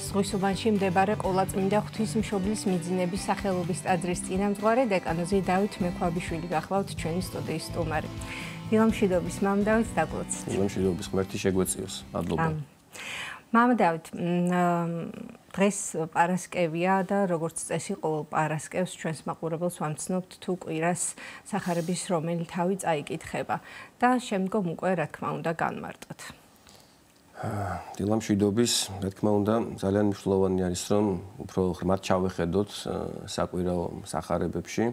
ზღვისუბანში მდებარე ყოლაწმინდა ღვთისმშობლის მიძინების სახელობის ტაძრის წინამძღვარი დეკანოზი დავით მექვაბიშვილი გახლავთ ჩვენი სტუდიის სტუმარი. დილამშვიდობის მამ დავით დაგლოცით. დილამშვიდობის ღმერთი შეგვეციოს. მადლობა. მამ დავით, დღეს პარასკევია და როგორც წესი ყოველ პარასკევს ჩვენს მაყურებელს ვამცნობთ თუ კვირას სახარების რომელი თავი წაიკითხება და შემდგომ უკვე რა თქმა უნდა განმარტოთ. დილამშვიდობის, რა თქმა უნდა, ძალიან მნიშვნელოვანი არის, რომ უფრო ღრმად ჩავეხედოთ საკვირაო სახარებებში.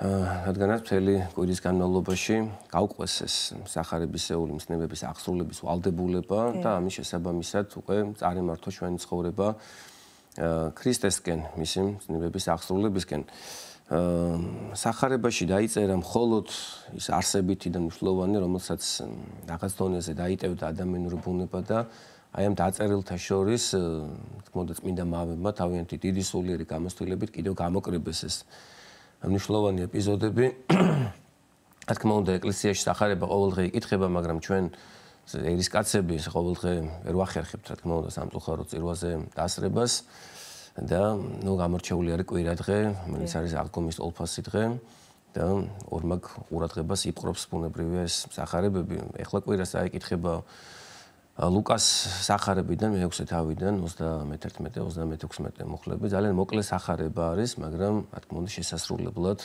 რადგანაც მთელი კვირის განმავლობაში გავყვეს ეს სახარებისეული მცნებების აღსრულების ვალდებულება და ამის შესაბამისად უკვე წარიმართვა ჩვენი ცხოვრება ქრისტესკენ, მისი მცნებების აღსრულებისკენ. სახარებაში დაიწერა მხოლოდ ის არსებითი და მნიშვნელოვანი, რომელსაც რაღაც დონეზე დაიტევდა ადამიანური ბუნება და აი ამ დაწერილთა შორის თქმოდა წმინდა მამებმა თავიანთი დიდი სულიერი გამოცდილებით კიდევ გამოკრიბეს ეს მნიშვნელოვანი ეპიზოდები. რა თქმა უნდა, ეკლესიაში სახარება ყოველდღე იკითხება, მაგრამ ჩვენ ერისკაცები ყოველდღე ვერ ვახერხებთ, რა თქმა უნდა, სამწუხარო წირვაზე დასრებას. და ნუ გამორჩეული არის კვირადღე, რომელიც არის აღდგომის ტოლფასი დღე და ორმაგ ყურადღებას იპყრობს ბუნებრივია ეს სახარებები. ეხლა კვირას აიკითხება ლუკას სახარებიდან მე-6 თავიდან 31-36 მუხლები. ძალიან მოკლე სახარება არის, მაგრამ რა თქმა უნდა შესასრულებლად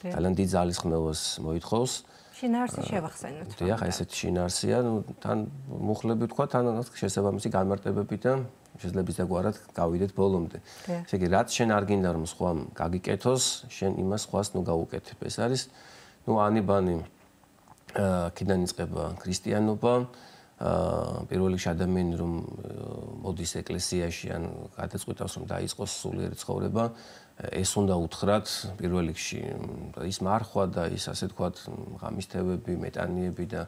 ძალიან დიდ ძალისხმევას მოითხოვს. შინაარსი შევახსენოთ. დიახ, ესეთი შინაარსია, ნუ თან მუხლები თქვა, თან შესაბამისი განმარტებები და შეიძლება ისე გავიდეთ ბოლომდე. ესე იგი, რაც შენ არ გინდა რომ სხვამ გაგიკეთოს, შენ იმას სხვას ნუ გაუკეთებ. ეს არის ნუ ანიბანი აქედან იწყება ქრისტიანობა. პირველ რიგში ადამიანი რომ მოდის ეკლესიაში ან გადაწყვიტავს რომ დაიწყოს სულიერი ცხოვრება, ეს უნდა უთხრათ პირველ რიგში ის მარხვა და ის ასე თქვათ ღამის თევები, მეტანიები და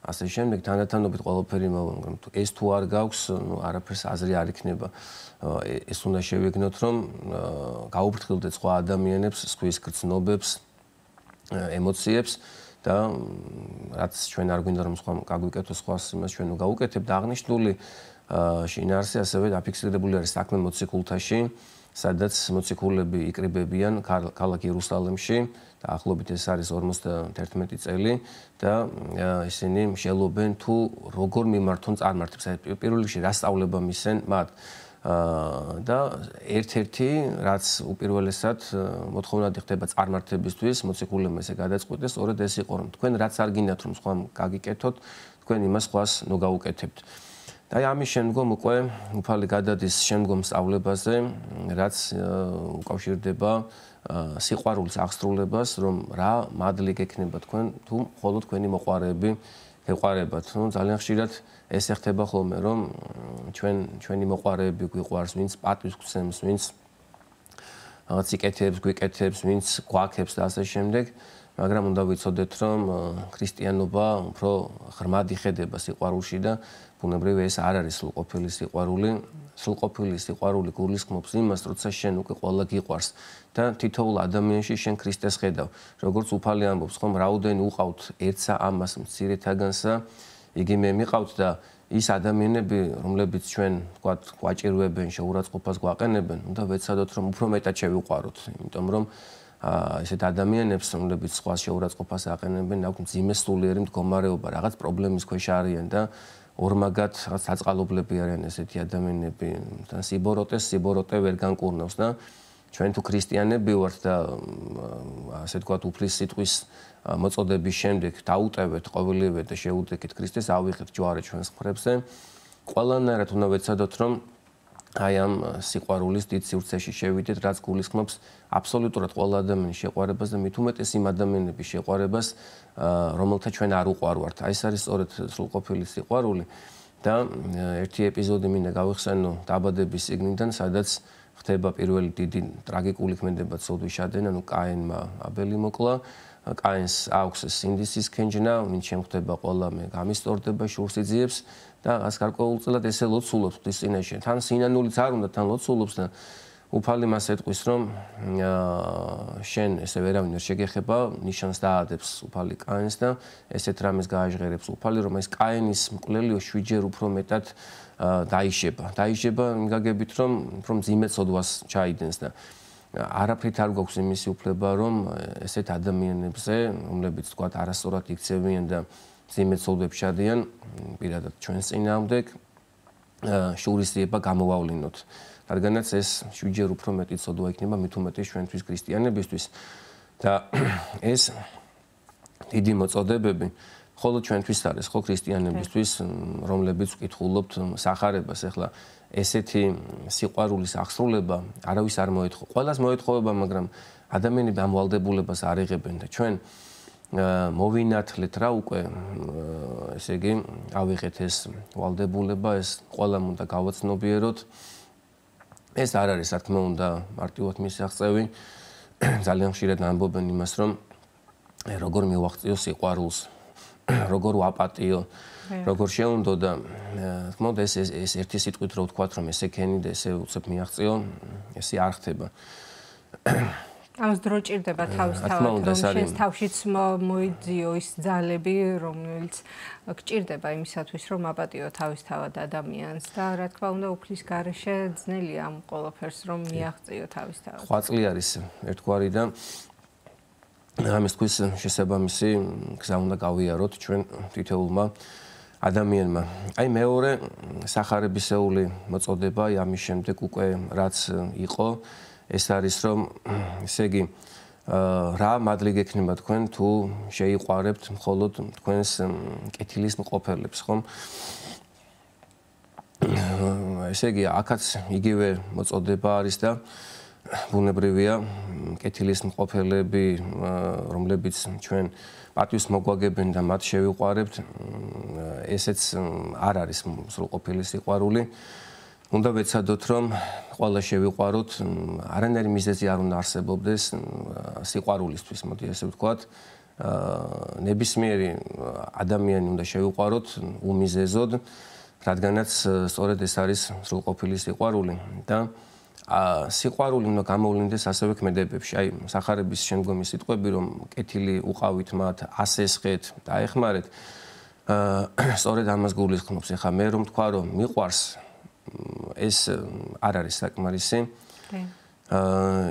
ასე შემდეგ თანდათანობით ყველაფერი მაგრამ ეს თუ არ გაქვს, ნუ არაფერს აზრი არ იქნება. ეს უნდა შევეგნოთ რომ გაუფრთხილდეთ სხვა ადამიანებს, სხვის გრძნობებს, ემოციებს და რაც ჩვენ არ გვინდა რომ სხვა გაგვიკეთოს სხვას იმას ჩვენ გავუკეთებ და აღნიშნული შინაარსი ასევე დაფიქსირებული არის საქმე მოციქულთაში, სადაც მოციქულები იკრიბებიან ქალაქ იერუსალიმში და ახლობით ეს არის 51 წელი და ისინი მსჯელობენ თუ როგორ მიმართონ წარმართებს. პირველ რიგში რა სწავლება მისცენ მათ და ერთ-ერთი რაც უპირველესად მოთხოვნადი ხდება წარმართებისთვის, მოციქულებმა ესე გადაწყვიტეს, სწორედ ეს იყო რომ თქვენ რაც არ გინდათ რომ სხვამ გაგიკეთოთ, თქვენ იმას სხვას ნუ გაუკეთებთ. და ამის შემდგომ უკვე უფალი გადადის შემდგომ სწავლებაზე, რაც უკავშირდება სიყვარულის აღსრულებას, რომ რა მადლი გექნება თქვენ თუ მხოლოდ თქვენი მოყვარეები გეყვარებათ. ნუ ძალიან ხშირად ეს ეხება ხოლმე, რომ ჩვენი მოყვარეები გვიყვარს, ვინც პატივს გვცემს, ვინც რაღაც იკეთებს, გვიკეთებს, ვინც გვაქებს და ასე შემდეგ. მაგრამ უნდა ვიცოდეთ, რომ ქრისტიანობა უფრო ღრმად იხედება სიყვარულში და ბუნებრივია ეს არ არის სრულყოფილი სიყვარული. სრულყოფილი სიყვარული გულისხმობს იმას, როცა შენ უკვე ყველა გიყვარს და თითოეულ ადამიანში შენ ქრისტეს ხედავ. როგორც უფალი ამბობს, ხომ რაოდენი უყავთ ერთსა ამას მცირეთაგანსა, იგი მე მიყავთ და ის ადამიანები, რომლებიც ჩვენ ვთქვათ, გვაჭირვებენ, შეურაცხყოფას გვაყენებენ, უნდა ვეცადოთ, რომ უფრო მეტად შევიყვაროთ, იმიტომ რომ ესეთ ადამიანებს, რომლებიც სხვას შეურაცხყოფას აყენებენ, აქვს მძიმე სულიერი მდგომარეობა, რაღაც პრობლემის ქვეშ არიან და ორმაგად რაღაც საწყალობლები არიან ესეთი ადამიანები. თან სიბოროტე ვერ განკურნავს და ჩვენ თუ ქრისტიანები ვართ და ასე თქვათ უფლის სიტყვის მოწოდების შემდეგ დაუტევეთ ყოველივე და შეუდექით ქრისტეს, ავიღეთ ჯვარი ჩვენს მხრებზე. ყველანაირად უნდა ვეცადოთ, რომ აი ამ სიყვარულის დიდ სივრცეში შევიდეთ, რაც გულისხმობს აბსოლუტურად ყველა ადამიანის შეყვარებას და მით უმეტეს იმ ადამიანების შეყვარებას, რომელთა ჩვენ არ უყვარვართ. აი ეს არის სწორედ სრულყოფილი სიყვარული და ერთი ეპიზოდი მინდა გავიხსენო დაბადების წიგნიდან, სადაც ხდება პირველი დიდი ტრაგიკული ქმედება ცოდვის შადენა, ნუ კაინმა აბელი მოკლა. კაინს აქვს სინდისის ქენჯნა, ვინც შემხვდება ყველა მე გამისტორდება, შურს იძიებს და ას გარკვეულწილად ესე ლოცულობს ღვთის წინაშე. თან სინანულიც არ უნდა, თან ლოცულობს და უფალი მას ეტყვის, რომ შენ ესე ვერავინ ვერ შეგეხება, ნიშანს დაადებს უფალი კაინს და ესეთ რამეს გააჟღერებს უფალი, რომ ეს კაინის მკვლელიო 7 ჯერ უფრო მეტად დაიშება. დაიშება იმ გაგებით, რომ ძიმე ცოდვას ჩაიდენს და არაფრით არ გვაქვს იმისი უფლება, რომ ესეთ ადამიანებზე, რომლებიც თქვათ არასწორად იქცევიან და ძიმე ცოდვებს ჩადიან, პირადად ჩვენს წინააღმდეგ შურისძიება გამოვავლინოთ. რადგანაც ეს 7 ჯერ უფრო მეტი ცოდვა იქნება მით უმეტეს ჩვენთვის ქრისტიანებისთვის და ეს დიდი მოწოდებები მხოლოდ ჩვენთვის არის, ხო ქრისტიანებისთვის, რომლებიც ვკითხულობთ სახარებას, ახლა ესეთი სიყვარულის აღსრულება არავის არ მოეთხოვა. ყველას მოეთხოვება, მაგრამ ადამიანები ამ ვალდებულებას არ იღებენ და ჩვენ მოვინათლეთ რა უკვე, ესე იგი, ავიღეთ ეს ვალდებულება, ეს ყველამ უნდა გავაცნობიეროთ. ეს არ არის, რა თქმა უნდა, მარტივად მისაღწევი. ძალიან ხშირად ამბობენ იმას, რომ როგორ მივაღწიო სიყვარულს, როგორ ვაპატიო, როგორ შეუნდო და თქმა უნდა ეს ერთი სიტყვით რო ვთქვათ, რომ ესე ქენი და ესე უცებ მიაღწიო, ესე არ ხდება. ამას დრო ჭირდება თავისთავად, რომ შენს თავშიც მოიძიო ის ძალები, რომელიც გჭირდება იმისათვის, რომ აპატიო თავისთავად ადამიანს და რა თქმა უნდა, უფლის გარეშე ძნელია ამ ყველაფერს, რომ მიაღწიო თავისთავად. ხვაწლი არის ერთგვარი და ამის თვის შესაბამისი გზა უნდა გავიაროთ ჩვენ თითოეულმა ადამიანმა. აი მეორე სახარებისეული მოწოდება ამის შემდეგ უკვე რაც იყო ეს არის რომ ესე იგი რა მადლი გექნება თქვენ თუ შეიყვარებთ მხოლოდ თქვენს კეთილის მყოფელებს, ხომ? ესე იგი აქაც იგივე მოწოდება არის და ბუნებრივია კეთილის მყოფელები, რომლებიც ჩვენ პატივს მოგვაგებენ და მათ შევიყვარებთ, ესეც არ არის სრულყოფილი სიყვარული. უნდა ვეცადოთ, რომ ყველა შევიყვაროთ, არანაირი მიზეზი არ უნდა არსებობდეს სიყვარულისთვის, მოდი ესე ვთქვათ. ნებისმიერი ადამიანი უნდა შევიყვაროთ უმიზეზოდ, რადგანაც სწორედ ეს არის სრულყოფილი სიყვარული და სიყვარული უნდა გამოვლინდეს ასევე ქმედებებში. აი, სახარების შემდგომი სიტყვები, რომ კეთილი უყავით მათ, ასესხეთ, დაეხმარეთ, სწორედ ამას გულისხმობს. ეხლა მე რომ თქვა, რომ მიყვარს ეს არ არის საკმარისი.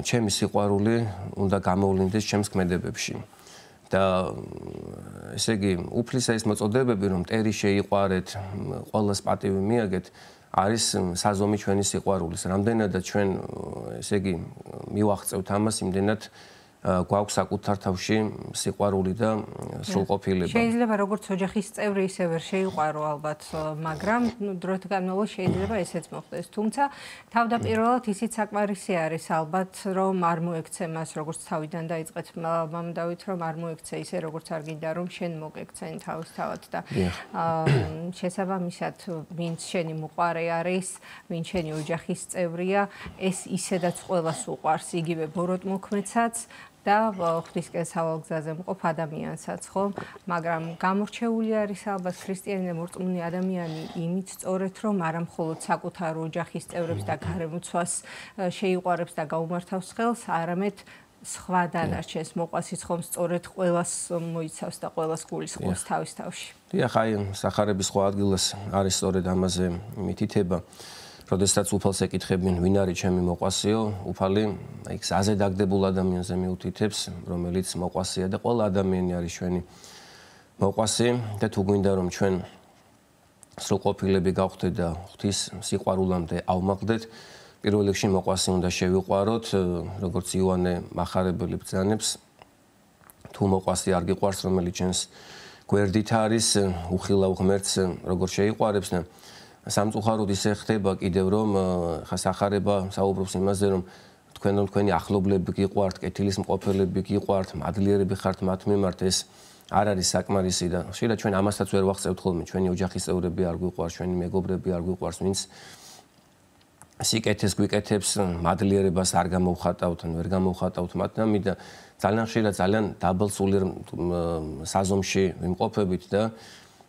ჩემი სიყვარული უნდა გამოვლინდეს ჩემს ქმედებებში. და ესე იგი, უფლისა ის მოწოდებები, რომ მტერი შეიყვარეთ, ყველას პატივი მიაგეთ, არის საზომი ჩვენი სიყვარულის. რამდენადაც ჩვენ ესე იგი მივაღწევთ ამას, იმდენად გვაქვს საკუთარ თავში სიყვარული და სრულყოფილება. შეიძლება როგორც ოჯახის წევრი ისე ვერ შეიყვარო ალბათ, მაგრამ დროთა განმავლობაში შეიძლება ესეც მოხდეს. თუმცა თავდაპირველად ისიც საკმარისი არის ალბათ, რომ არ მოექცე მას, როგორც თავიდან დაიწყეთ მამდავით, რომ არ მოექცე ისე, როგორც არ გინდა, რომ შენ მოგექცენ თავისთავად და შესაბამისად, ვინც შენი მოყვარე არის, ვინც შენი ოჯახის წევრია, ეს ისედაც ყველას უყვარს, იგივე ბოროტმოქმედსაც და ღვთისკენ სავალ გზაზე მყოფ ადამიანსაც, ხო? მაგრამ გამორჩეული არის ალბათ ქრისტიანი და მორწმუნე ადამიანი იმით სწორედ, რომ არა მხოლოდ საკუთარ ოჯახის წევრებს და გარემოცვას შეიყვარებს და გაუმართავს ხელს, არამედ სხვა დანარჩენს მოყვასიც ხომ სწორედ ყველას მოიცავს და ყველას გულისხმობს თავის თავში. დიახ, აი, სახარების სხვა ადგილას არის სწორედ ამაზე მითითება. როდესაც უფალს ეკითხებიან, ვინ არის ჩემი მოყვასიო, უფალი აი გზაზე დაგდებულ ადამიანზე მიუთითებს, რომელიც მოყვასია და ყველა ადამიანი არის ჩვენი მოყვასი და თუ გვინდა რომ ჩვენ სრულყოფილები გავხდეთ და ღვთის სიყვარულამდე ავმაღლდეთ, პირველ რიგში მოყვასი უნდა შევიყვაროთ, როგორც იოანე მახარებელი ბრძანებს, თუ მოყვასი არ გიყვარს, რომელიც ჩვენს გვერდით არის, უხილავ ღმერთს როგორ შეიყვარებს და სამწუხაროდ ისე ხდება კიდევ რომ ხა სახარება საუბრობს იმაზე რომ თქვენი ახლობლები გიყვართ, კეთილის მყოფელები გიყვართ, მადლიერები ხართ მათ მიმართ, ეს არ არის საკმარისი და ხშირად ჩვენ ამასაც ვერ ვახსევთ ხოლმე, ჩვენი ოჯახის წევრები არ გვიყვარს, ჩვენი მეგობრები არ გვიყვარს, ვინც სიკეთეს გვიკეთებს, მადლიერებას არ გამოვხატავთ, ვერ გამოვხატავთ მათნამი და ძალიან ხშირად ძალიან დაბალ სულიერ საზომში ვიმყოფებით და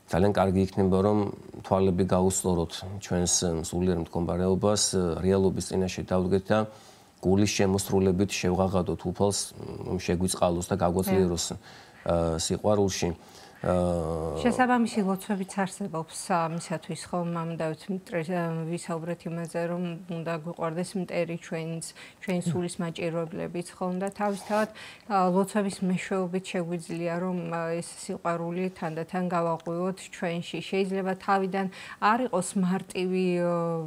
ძალიან კარგი იქნება რომ თვალები გაუსწოროთ ჩვენს სულიერ მდგომარეობას, რეალობის წინაშე დავდგეთ და გულის შემოსრულებით შევღაღადოთ უფალს, შეგვიწყალოს და გაგვაძლიეროს სიყვარულში. შესაბამისი ლოცვებიც არსებობს ამისათვის, ხომ მამდავით ვისაუბრეთ იმაზე, რომ უნდა გვიყვარდეს მტერი ჩვენი სულის მაჭიროებლებიც, ხომ და თავისთავად ლოცვების მეშვეობით შეგვიძლია, რომ ეს სიყვარული თანდათან გავაღვივოთ ჩვენში. შეიძლება თავიდან არ იყოს მარტივი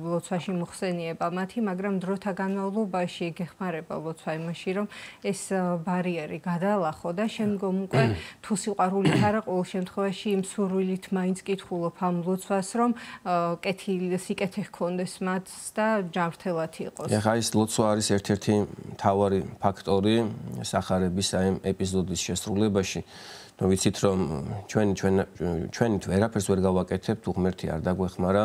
ლოცვაში მოხსენიება მათი, მაგრამ დროთა განმავლობაში გეხმარება ლოცვა იმაში, რომ ეს ბარიერი გადალახო და შემდგომ უკვე თუ სიყვარულით არა ყოველ შემთხვევაში იმ სურვილით მაინც კითხულობ ამ ლოცვას, რომ სიკეთე ჰქონდეს მათ და ჯანმრთელად იყოს. ეხლა ეს ლოცვა არის ერთ-ერთი მთავარი ფაქტორი სახარების აი ეპიზოდის შესრულებაში. ნუ ვიცით რომ ჩვენით ვერაფერს ვერ გავაკეთებთ, თუ ღმერთი არ დაგვეხმარა,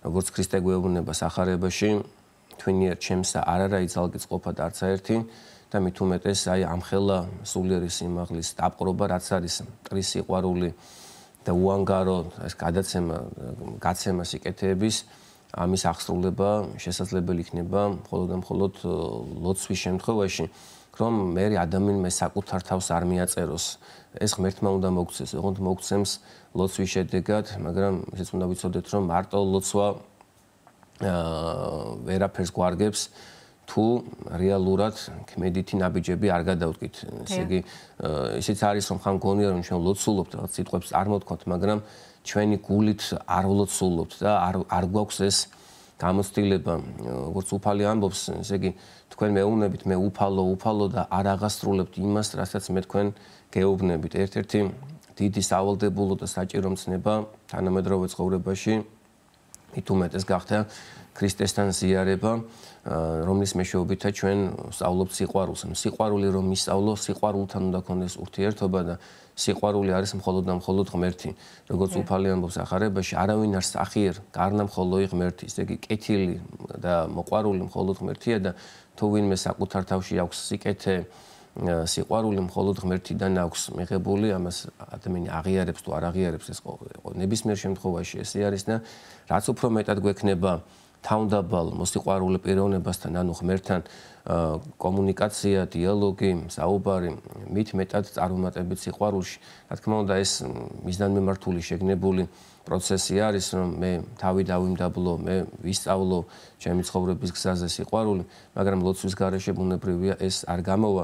როგორც ქრისტე გვეუბნება სახარებაში, თქვენიერ ჩემსა არ არა იცალკიც ყოფა და არც ერთი. და მით უმეტეს აი ამხელა სულიერი სიმაღლის დაპყრობა, რაც არის მტრის სიყვარული და უანგარო ეს გაცემა სიკეთეების, ამის აღსრულება შესაძლებელი იქნება მხოლოდ და მხოლოდ ლოცვის შემთხვევაში, რომ მე ადამიანმა საკუთარ თავს არ მიაწეროს. ეს ღმერთმა უნდა მოგცეს, ოღონდ მოგცემს ლოცვის შედეგად, მაგრამ ისიც უნდა ვიცოდეთ, რომ მარტო ლოცვა ვერაფერს გვარგებს, თუ რეალურად ქმედითი ნაბიჯები არ გადავდგით. ესე იგი, ისიც არის, რომ ხან გონია, რომ ჩვენ ლოცულობთ, რაღაც სიტყვებს არ მოვთქვათ, მაგრამ ჩვენი გულით არ ვლოცულობთ და არ გვაქვს ეს გამოცდილება, როგორც უფალი ამბობს, ესე იგი, თქვენ მეუბნებით, მე უფალო და არ აღასრულებთ იმას, რასაც მე თქვენ გეუბნებით. ერთ-ერთი დიდი სავალდებულო და საჭირო მცნება თანამედროვე ცხოვრებაში მით უმეტეს გახდა ქრისტესთან ზიარება, რომლის მეშვეობითაც ჩვენ სწავლობთ სიყვარულს. სიყვარული რომ მისწავლო, სიყვარულთან უნდა გქონდეს ურთიერთობა და სიყვარული არის მხოლოდ და მხოლოდ ღმერთი. როგორც უფალი ამბობს ახარებაში, არავინ არ სახიერ, გარნა მხოლოდ ღმერთი. ესე იგი, კეთილი და მოყვარული მხოლოდ ღმერთია და თუ ვინმე საკუთარ თავში აქვს სიკეთე, სიყვარული მხოლოდ ღმერთიდან აქვს მიღებული, ამას ადამიანი აღიარებს თუ არ აღიარებს, ეს ნებისმიერ შემთხვევაში ესე არის და რაც უფრო მეტად გვექნება თავდაბალ მოსიყვარულე პიროვნებასთან, ანუ ღმერთთან კომუნიკაცია, დიალოგი, საუბარი, მით მეტად წარმატებით სიყვარულში. რა თქმა უნდა, ეს მიზანმიმართული შეგნებული პროცესი არის, რომ მე თავი დავიმდაბლო, მე ვისწავლო ჩემი ცხოვრების გზაზე სიყვარული, მაგრამ ლოცვის გარეშე ბუნებრივია ეს არ გამოვა.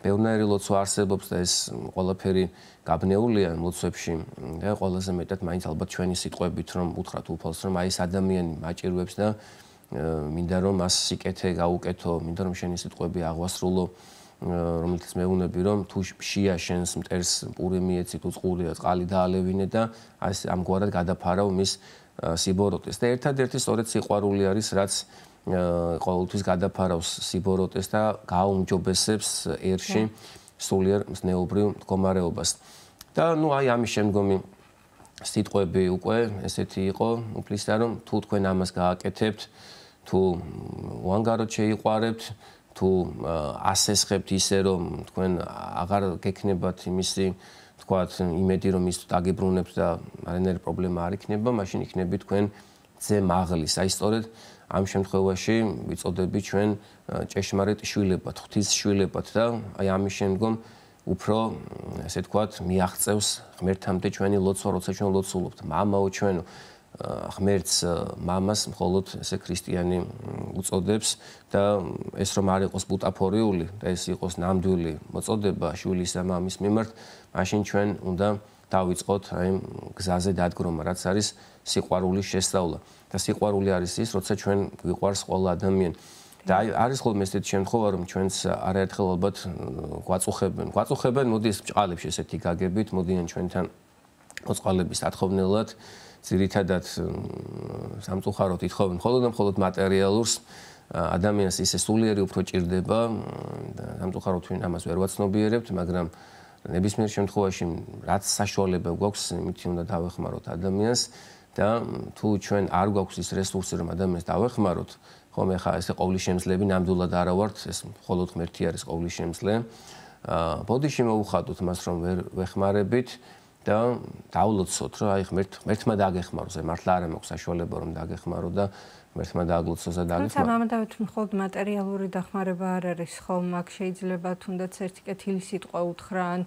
ბევრნაირი ლოცვა არსებობს და ეს ყველაფერი გაბნეულია ლოცვებში და ყველაზე მეტად მაინც ალბათ ჩვენი სიტყვებით რომ უთხრათ უფალს, რომ აი ეს ადამიანი მაჭირვებს და მინდა რომ მას სიკეთე გაუკეთო, მინდა რომ შენი სიტყვები აღვასრულო, რომელიც მეუბნები რომ თუ შია შენს მტერს პური მიეცი, თუ წყურია წყალი დაალევინე და აი ამგვარად გადაფარავ მის სიბოროტეს. და ერთადერთი სწორედ სიყვარული არის, რაც ყოველთვის გადაფარავს სიბოროტეს და გააუმჯობესებს ერში სულიერ მზნეობრივ მდგომარეობას. და ნუ აი ამის შემდგომი სიტყვები უკვე ესეთი იყო უფლისა, რომ თუ თქვენ ამას გააკეთებთ, თუ უანგაროდ შეიყვარებთ, თუ ასესხებთ ისე, რომ თქვენ აღარ გექნებათ იმისი, თქვათ, იმედი, რომ ის დაგიბრუნებთ და არანაირი პრობლემა არ იქნება, მაშინ იქნება თქვენ ძე მაღლის. აი სწორედ ამ შემთხვევაში ვიწოდები ჩვენ ჭეშმარიტ შვილებად, ღვთის შვილებად და აი ამის შემდგომ უფრო ესე თქვათ მიაღწევს ღმერთამდე ჩვენი ლოცვა, როცა ჩვენ ლოცულობთ. მამაო ჩვენო, ღმერთს მამას მხოლოდ ესე ქრისტიანი უწოდებს და ეს რომ არ იყოს ბუტაფორიული და ეს იყოს ნამდვილი მოწოდება შვილისა მამის მიმართ, მაშინ ჩვენ უნდა დავიწყოთ აი გზაზე დადგომა, რაც არის სიყვარულის შესწავლა. და სიყვარული არის ის, როცა ჩვენ გვიყვარს ყველა ადამიანი. და არის ხოლმე ესეთი შემთხვევა, რომ ჩვენს არაერთხელ ალბათ გვაწუხებენ, მოდი ეს ბჭყალებში ესეთი გაგებით, მოდიან ჩვენთან მოწყალების ათხოვნელად, ძირითადად სამწუხაროდ ითხოვენ მხოლოდ და მხოლოდ მატერიალურს, ადამიანს ისე სულიერი უფრო ჭირდება, სამწუხაროდ ჩვენ ამას ვერ ვაცნობიერებთ, მაგრამ ნებისმიერ შემთხვევაში რაც საშუალება გვაქვს, იმით უნდა დავეხმაროთ ადამიანს და თუ ჩვენ არ გვაქვს ის რესურსი, რომ ადამიანს დავეხმაროთ, ხომ ეხა ესე ყოვლისშემძლეები ნამდვილად არა ვართ, ეს მხოლოდ ღმერთი არის ყოვლისშემძლე. ბოდიში მოუხადოთ მას, რომ ვერ ვეხმარებით და დავლოცოთ, რომ აი ღმერთმა დაგეხმაროს, მართლა არ მაქვს საშუალება რომ დაგეხმარო და მერთმა დააგლოცოს და დააგეს. თუმცა მამადავით მხოლოდ მატერიალური დახმარება არ არის ხომ, აქ შეიძლება თუნდაც ერთი კეთილი სიტყვა უთხრა ან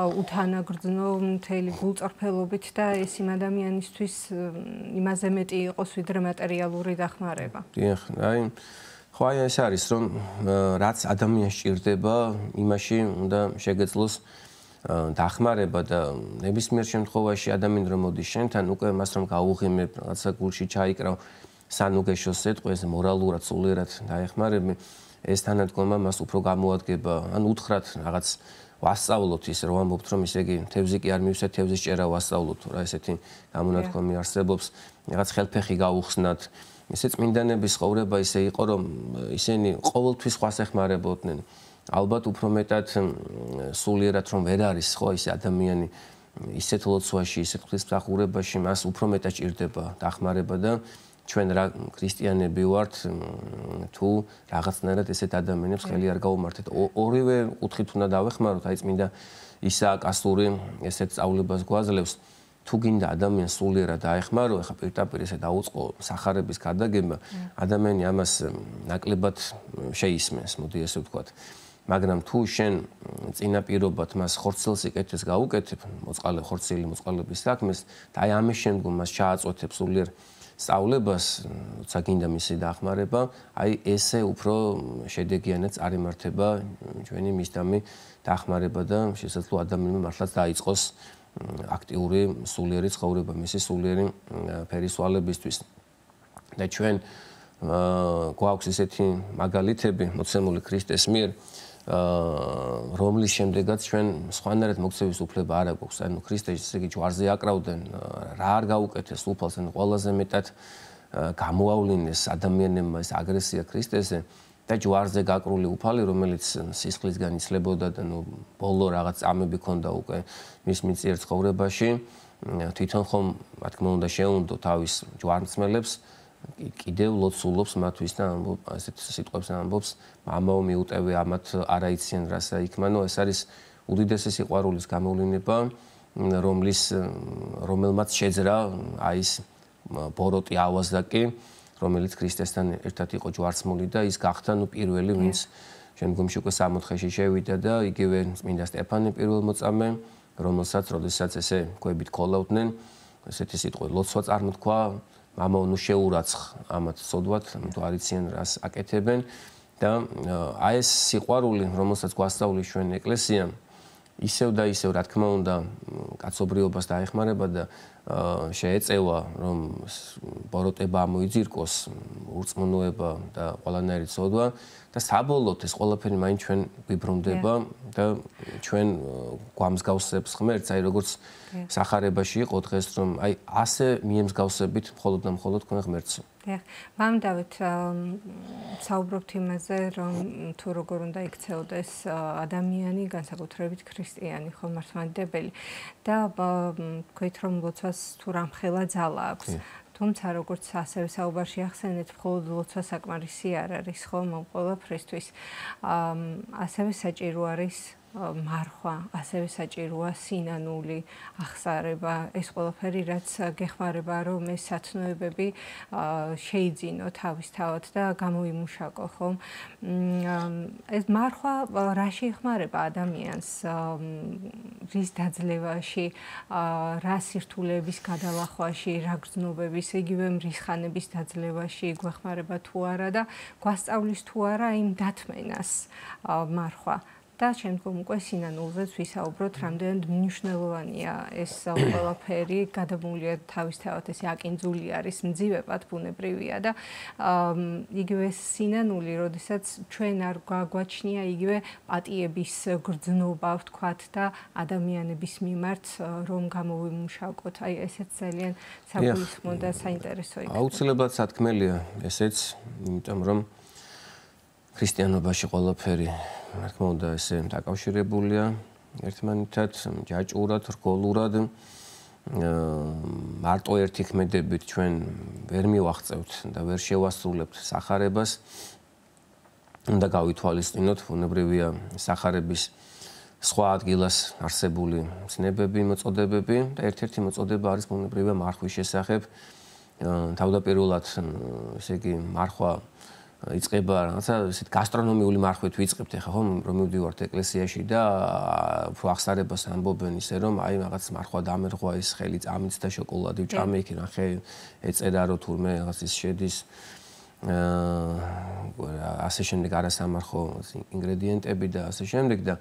უთანაგრძნო მთელი გულწრფელობით და ეს იმ ადამიანისთვის იმაზე მეტი იყოს ვიდრე მატერიალური დახმარება. დიახ, აი ხო აი ეს არის რომ რაც ადამიანს სჭირდება, იმაში უნდა შეგეძლოს დახმარება და ნებისმიერ შემთხვევაში ადამიანი რომ მოდის შენთან, უკვე მას რომ გაუღიმებ, რაღაცა გულში ჩაიკრავ, სანუგეშოს ეტყვეს მორალურად, სულიერად დაეხმარები, ეს თანადგომა მას უფრო გამოადგება, ან უთხრათ რაღაც ვასწავლოთ ის რომ ამბობთ რომ ისე იგი თევზი კი არ მივსვეთ, თევზის ჭერა ვასწავლოთ, რა ესეთი გამონათქვამი არსებობს, რაღაც ხელფეხი გაუხსნათ. ისე წმინდანების ხოვრება ისე იყო რომ ისინი ყოველთვის ხვას ეხმარებოდნენ. ალბათ უფრო მეტად სულიერად რომ ვერ არის ხო ისე ადამიანი ისეთ ლოცვაში, ისეთ ღვთისმსახურებაში მას უფრო მეტად ჭირდება დახმარება და ჩვენ რა ქრისტიანები ვართ თუ რაღაცნაირად ესეთ ადამიანებს ხელი არ გაუმართეთ. ორივე კუთხით უნდა დავეხმაროთ, აი წმინდა ისააკ ასური ესეთ სწავლებას გვაძლევს. თუ გინდა ადამიანს სულიერად დაეხმარო, ეხა პირდაპირ ესე დაუწყო სახარების გადაგება, ადამიანი ამას ნაკლებად შეისმენს, მოდი ესე ვთქვათ. მაგრამ თუ შენ წინაპირობად მას ხორცილს იკეთებს გაუკეთებ, მოწყალე ხორცილი მოწყალების საქმეს და აი ამის შემდგომ მას ჩააწვეთებ სულიერ სწავლებას, როცა გინდა მისი დახმარება, აი ესე უფრო შედეგიანად წარიმართება ჩვენი მისდამი დახმარება და შესაძლოა ადამიანმა მართლაც დაიწყოს აქტიური სულიერი ცხოვრება, მისი სულიერი ფერისვალებისთვის. და ჩვენ გვაქვს ესეთი მაგალითები მოცემული ქრისტეს მიერ, რომლის შემდეგაც ჩვენ სხვანაირად მოქცევის უფლება არ აქვს. ანუ ქრისტე ესე იგი ჯვარზე აკრავდნენ, რა არ გაუკეთეს უფალს, ანუ ყველაზე მეტად გამოავლინეს ადამიანებმა ეს აგრესია ქრისტეზე და ჯვარზე გაკრული უფალი, რომელიც სისხლისგან იცლებოდა და ნუ ბოლო რაღაც წამები ქონდა უკვე მის მიწიერ ცხოვრებაში, თვითონ ხომ რა თქმა უნდა შეუნდო თავის ჯვარმცმელებს, კიდევ ლოცულობს მათთვის და ასეთ სიტყვებს ამბობს, მამაო მიუტევე ამათ არაიციან რასა იქმანო, ეს არის უდიდესი სიყვარულის გამოვლინება, რომელმაც შეძრა აი ეს ბოროტი ავაზაკი, რომელიც ქრისტესთან ერთად იყო ჯვარცმული და ის გახდა ნუ პირველი, ვინც შემდგომში უკვე 60-ში შევიდა და იგივე წმინდა სტეფანე პირველმოწამე, რომელსაც როდესაც ესე კვებით ქოლავდნენ, ესეთი სიტყვი ლოცვა წარმოთქვა, მამაო ნუ შეურაცხ ამათ სოდვათ, თუ არიციან რას აკეთებენ და აი ეს სიყვარული, რომელსაც გვასწავლის ჩვენ ეკლესიამ, ისევ და ისევ რა თქმა უნდა კაცობრიობას დაეხმარება და შეეწევა რომ ბოროტება ამოიძირკოს, ურწმუნოება და ყველანაირი ცოდვა და საბოლოოდ ეს ყველაფერი მაინც ჩვენ გვიბრუნდება და ჩვენ გვამსგავსებს ღმერთს, აი როგორც სახარებაში იყო დღეს რომ აი ასე მიემსგავსებით მხოლოდ და მხოლოდ თქვენ ღმერთს. მამდავით საუბრობთ იმაზე, რომ თუ როგორ უნდა იქცეოდეს ადამიანი, განსაკუთრებით ქრისტიანი, ხო მართლმადიდებელი და თქვით რომ ლოცვას თუ რამხელა ძალა აქვს. თუმცა როგორც ასევე საუბარში ახსენეთ, მხოლოდ ლოცვა საკმარისი არ არის, ხო, ყველაფრისთვის. ასევე საჭირო არის მარხვა, ასევე საჭიროა სინანული, ახსარება, ეს ყველაფერი რაც გეხმარება რომ ეს სათნოებები შეიძინო თავისთავად და გამოიმუშაკო, ხო? ეს მარხვა რაში ეხმარება ადამიანს, რის დაძლევაში, რა სირთულეების გადალახვაში, რა გრძნობების, იგივე მრისხანების დაძლევაში გვეხმარება თუ არა და გვასწავლის თუ არა იმ დათმენას მარხვა. და შემდგომ უკვე სინანულზეც ვისაუბროთ, რამდენად მნიშვნელოვანია ეს ყველაფერი, გადამულია თავისთავად ესე აკინძული არის, მძივებად ბუნებრივია და იგივე სინანული, როდესაც ჩვენ არ გვაგვაჩნია იგივე პატიების გრძნობა, ვთქვათ და ადამიანების მიმართ რომ გამოვიმუშავოთ, აი ესეც ძალიან საგულისხმო და საინტერესო იქნება. აუცილებლად სათქმელია ესეც, იმიტომ რომ ქრისტიანობაში ყველაფერი რა თქმა უნდა ესე დაკავშირებულია ერთმანეთთან, ჯაჭვურად, რგოლურად. მარტო ერთი ქმედებით ჩვენ ვერ მივახწევთ და ვერ შევასრულებთ სახარებას. უნდა გავითვალისწინოთ, ბუნებრივია სახარების სხვა ადგილას არსებული ცნებები, მოწოდებები და ერთ-ერთი მოწოდება არის ბუნებრივია მარხვის შესახებ. თავდაპირველად ესე იგი მარხვა იწყება რაღაცა ესეთ გასტრონომიული მარხვით ვიწყებთ ახლა ხო რომ მივდივართ ეკლესიაში და უფრო ახსარებას ამბობენ ისე რომ აი რაღაც მარხვა დამერღვა ის ხელი წამიც და შოკოლადი ვჭამე იქ ნახე ეწერა რომ თურმე რაღაც ის შედის ასე შემდეგ არასამარხო ინგრედიენტები და ასე შემდეგ და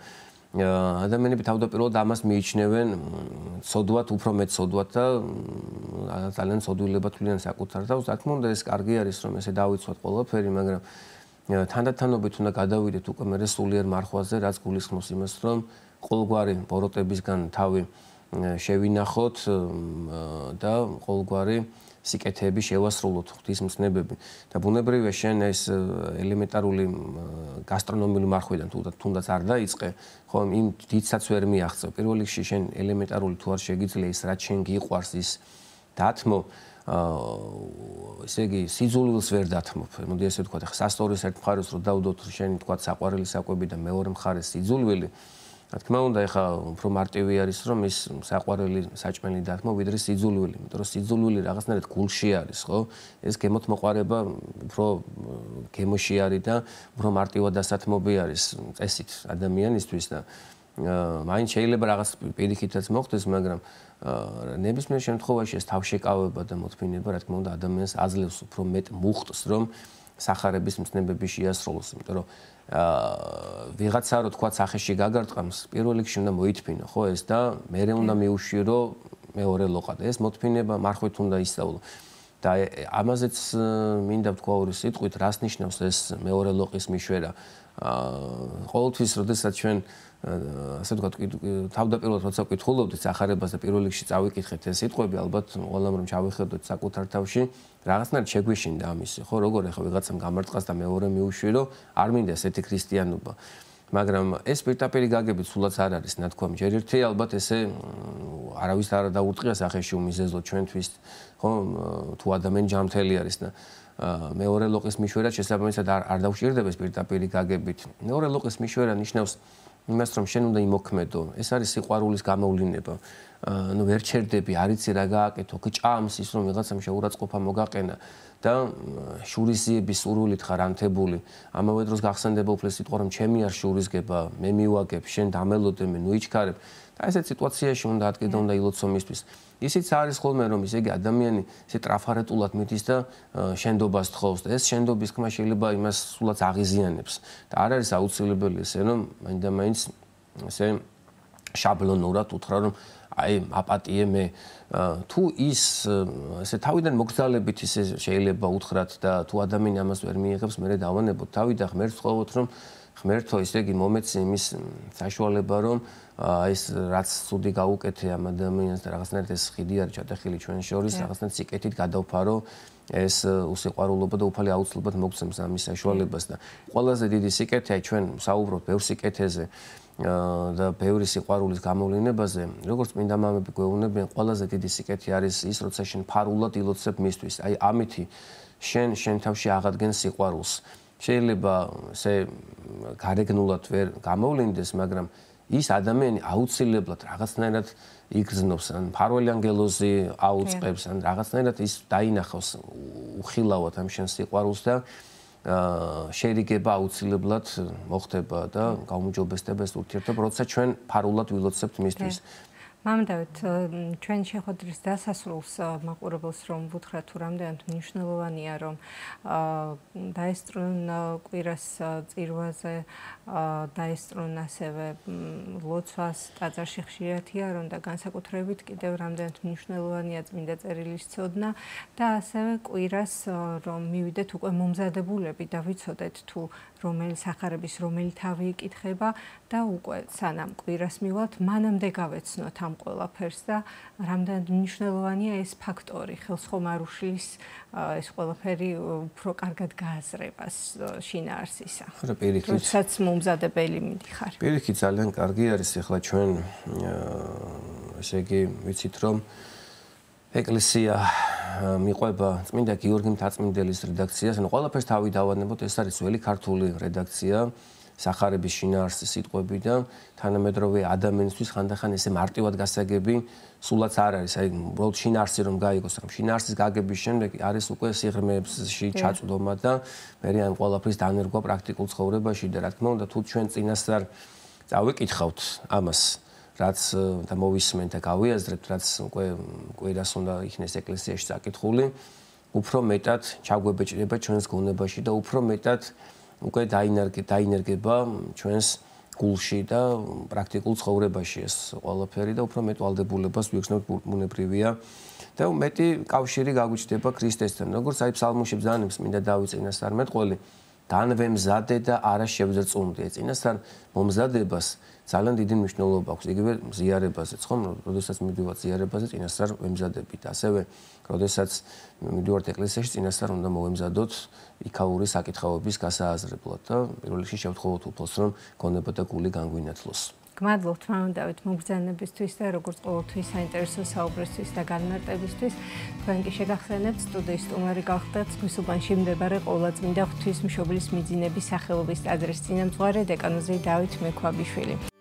ადამიანები თავდაპირველად ამას მიიჩნევენ სოდვათ, უფრო მეტ სოდვათ და ძალიან სოდვილებად თვლიან საკუთარ თავს. რა თქმა უნდა, ეს კარგი არის, რომ ესე დავიცვათ ყველაფერი, მაგრამ თანდათანობით უნდა გადავიდეთ უკვე მე სულიერ მარხვაზე, რაც გულისხმობს იმას, რომ ყოველგვარი ბოროტებისგან თავი შევინახოთ და ყოველგვარი სიკეთეები შევასრულოთ ღვთისმცნებები და ბუნებრივია შენ ეს ელემენტარული გასტრონომიული მარხვიდან თუნდაც არ დაიწყე ხო იმ დიდსაც ვერ მიაღწევ პირველ რიგში შენ ელემენტარული თუ არ შეგიძლია ის რაც შენ გიყვარს ის დათმო ესე იგი სიძულვილს ვერ დათმობ მოდი ესე ვთქვა ხა სასტორის ერთ მხარეს რო დავდოთ შენ თქვა საყვარელი საკვები და მეორე მხარეს სიძულვილი რა თქმა უნდა ეხა უფრო მარტივი არის რომ ის საყვარელი საჭმელი დათმო ვიდრე სიძულვილი იმიტომ რომ სიძულვილი რაღაცნაირად გულში არის ხო ეს გემოთმოყარება უფრო გემოში არის და უფრო მარტივად დასათმობი არის წესით ადამიანისთვის და მაინც შეიძლება რაღაც პირიქითაც მოხდეს მაგრამ ნებისმიერ შემთხვევაში ეს თავშეკავება და მოთმინება რა თქმა უნდა ადამიანს აძლევს უფრო მეტ მუხტს რომ სახარების მცნებები შეასრულოს იმიტომ რომ ვიღაცა რო თქვა სახეში გაგარტყამს პირველ რიგში უნდა მოითფინო ხო ეს და მერე უნდა მიუშვირო მეორე ლოყა და ეს მოთფინება მარხვით უნდა ისწავლო და ამაზეც მინდა ვთქვა ორი სიტყვით რას ნიშნავს ეს მეორე ლოყის მიშვერა ყოველთვის როდესაც ჩვენ ასე ვთქვათ თავდაპირველად როცა ვკითხულობდით სახარებას და პირველ რიგში წავიკითხეთ ეს სიტყვები ალბათ ყველამ რომ ჩავიხედოთ საკუთარ თავში რაღაცნაირად შეგვეშინდა ამისი ხო როგორ ახლა ვიღაცამ გამარტყას და მეორე მიუშვირო არ მინდა ესეთი ქრისტიანობა მაგრამ ეს პირდაპირი გაგებით სულაც არ არის ნათქვამი ჯერ ერთი ალბათ ესე არავის არ დაურტყია სახეში უმიზეზო ჩვენთვის ხო თუ ადამიანი ჯანმრთელი არის და მეორე ლოყის მიშვერა შესაბამისად არ დავშირდება ეს პირდაპირი გაგებით მეორე ლოყის მიშვერა ნიშნავს იმას რომ შენ უნდა იმოქმედო ეს არის სიყვარულის გამოვლინება ну ვერ ჩერდები არ იცი რა გააკეთო გჭამს ის რომ ვიღაცამ შეურაცხყოფა მოგაყენა და შურისიების სურვილით ხარ ანთებული ამავე დროს გახსენდება უფლეს სიტყვა რომ ჩემი არ შურისგება მე მივაგებ შენ დამელოდე მე ნუ იჩქარებ და ესეთ სიტუაციაში უნდა ადგილ და უნდა ილოცო მისთვის ისიც არის ხოლმე რომ ისე იგი ადამიანი ისე ტრაფარეტულად მიდის და შენდობას თხოვს და ეს შენდობის ხმა შეიძლება იმას სულაც აღიზიანებს და არ არის აუცილებელი ესე რომ მაინდა-მაინც ესე შაბლონურად უთხრა რომ აი აპატიე მე თუ ის ესე თავიდან მოგზალებით ისე შეიძლება უთხრათ და თუ ადამიანი ამას ვერ მიიღებს მე დავანებოთ თავი და ღმერთს ხოვოთ რომ ღმერთო ისე იგი მომეცი იმის საშუალება რომ ეს რაც ცუდი გაუკეთე ამ ადამიანს და რაღაცნაირად ეს ხიდი არის ჩატეხილი ჩვენ შორის რაღაცნაირად სიკეთით გადავფარო ეს უსიყვარულობა და უფალი აუცილებლად მოგცემს ამის საშუალებას და ყველაზე დიდი სიკეთეა ჩვენ საუბრობთ ბევრ სიკეთეზე და ბევრი სიყვარულის გამოვლენებაზე როგორც წმინდა მამები გვეუბნებიან ყველაზე დიდი სიკეთე არის ის როცა შენ ფარულად ილოცებ მისთვის აი ამითი შენ თავში აღადგენ სიყვარულს შეიძლება ესე გარეგნულად ვერ გამოვლინდეს მაგრამ ის ადამიანი აუცილებლად რაღაცნაირად იგრძნობს ან მფარველი ანგელოზი აუწყებს ან რაღაცნაირად ის დაინახავს უხილავად ამ შენ სიყვარულს და შერიგება აუცილებლად მოხდება და გაუმჯობესდება ეს ურთიერთობა როცა ჩვენ ფარულად ვილოცებთ მისთვის მამა დავით ჩვენ შეხვედრის დასასრულს მაყურებელს რომ ვუთხრათ თუ რამდენად მნიშვნელოვანია რომ დაესწრონ კვირას წირვაზე დაესწრონ ასევე ლოცვას ტაძარში ხშირათია რომ და განსაკუთრებით კიდევ რამდენად მნიშვნელოვანია წმინდა წერილის ცოდნა და ასევე კვირას რომ მივიდეთ უკვე მომზადებულები და ვიცოდეთ თუ რომელი სახარების რომელი თავი იკითხება და უკვე სანამ კვირას მივალთ მანამდე გავეცნოთ ამ ყველაფერს და რამდენად მნიშვნელოვანია ეს ფაქტორი ხელსხომარუშლის ეს ყველაფერი უფრო კარგად გააზრებას შინაარსისა. როდესაც მომზადებელი მიდიხარ. პირიქით ძალიან კარგი არის ახლა ჩვენ ესე იგი ვიცით რომ ეკლესია მიყვება წმინდა გიორგი მთაწმინდელის რედაქციას, ანუ ყველაფერს თავი დავანებოთ, ეს არის ძველი ქართული რედაქცია. სახარების შინაარსის სიტყვები და თანამედროვე ადამიანისთვის ხანდახან ესე მარტივად გასაგები სულაც არ არის. აი, უბრალოდ შინაარსი რომ გაიგოს, რომ შინაარსის გაგების შემდეგ არის უკვე სიღრმეებში ჩაწვდომა და მე ამ ყველაფრის დანერგვა პრაქტიკულ ცხოვრებაში და რა თქმა უნდა, თუ ჩვენ წინასწარ წავიკითხავთ ამას, რაც და მოვისმენთ და გავიაზრებთ, რაც უკვე კვირას უნდა იქნეს ეკლესიაში საკითხული, უფრო მეტად ჩაგვებეჭდება ჩვენს გონებაში და უფრო მეტად უკვე დაინერგება ჩვენს გულში და პრაქტიკულ ცხოვრებაში ეს ყველაფერი და უფრო მეტ ვალდებულებას ვიხსნებთ ბუნებრივია და მეტი კავშირი გაგვიჩნდება ქრისტესთან. როგორც აი ფსალმუში ბრძანებს მინდა დავით წინასწარმეტყველი, განვემზადე და არა შევძერწუნდე. წინასწარ მომზადებას ძალიან დიდი მნიშვნელობა აქვს იგივე ზიარებაზეც, ხომ? როდესაც მივდივართ ზიარებაზე, წინასწარ ვემზადებით. ასევე, როდესაც მივდივართ ეკლესიაში, წინასწარ უნდა მოვემზადოთ იქაური საკითხაობის გასააზრებლად და პირველ რიგში შევთხოვოთ უფალს, რომ გონება და გული განგვინათლოს. გმადლობთ მამა დავით მოგბრძანებისთვის და როგორც ყოველთვის საინტერესო საუბრისთვის და განმარტებისთვის. თქვენ კი შეგახსენებთ სტუდიის სტუმარი გახდათ გუსუბანში მდებარე ყოვლადწმინდა ღვთისმშობლის მიძინების სახელობის ტაძრის წინამძღვარი დეკანოზი დავით მექვაბიშვილი.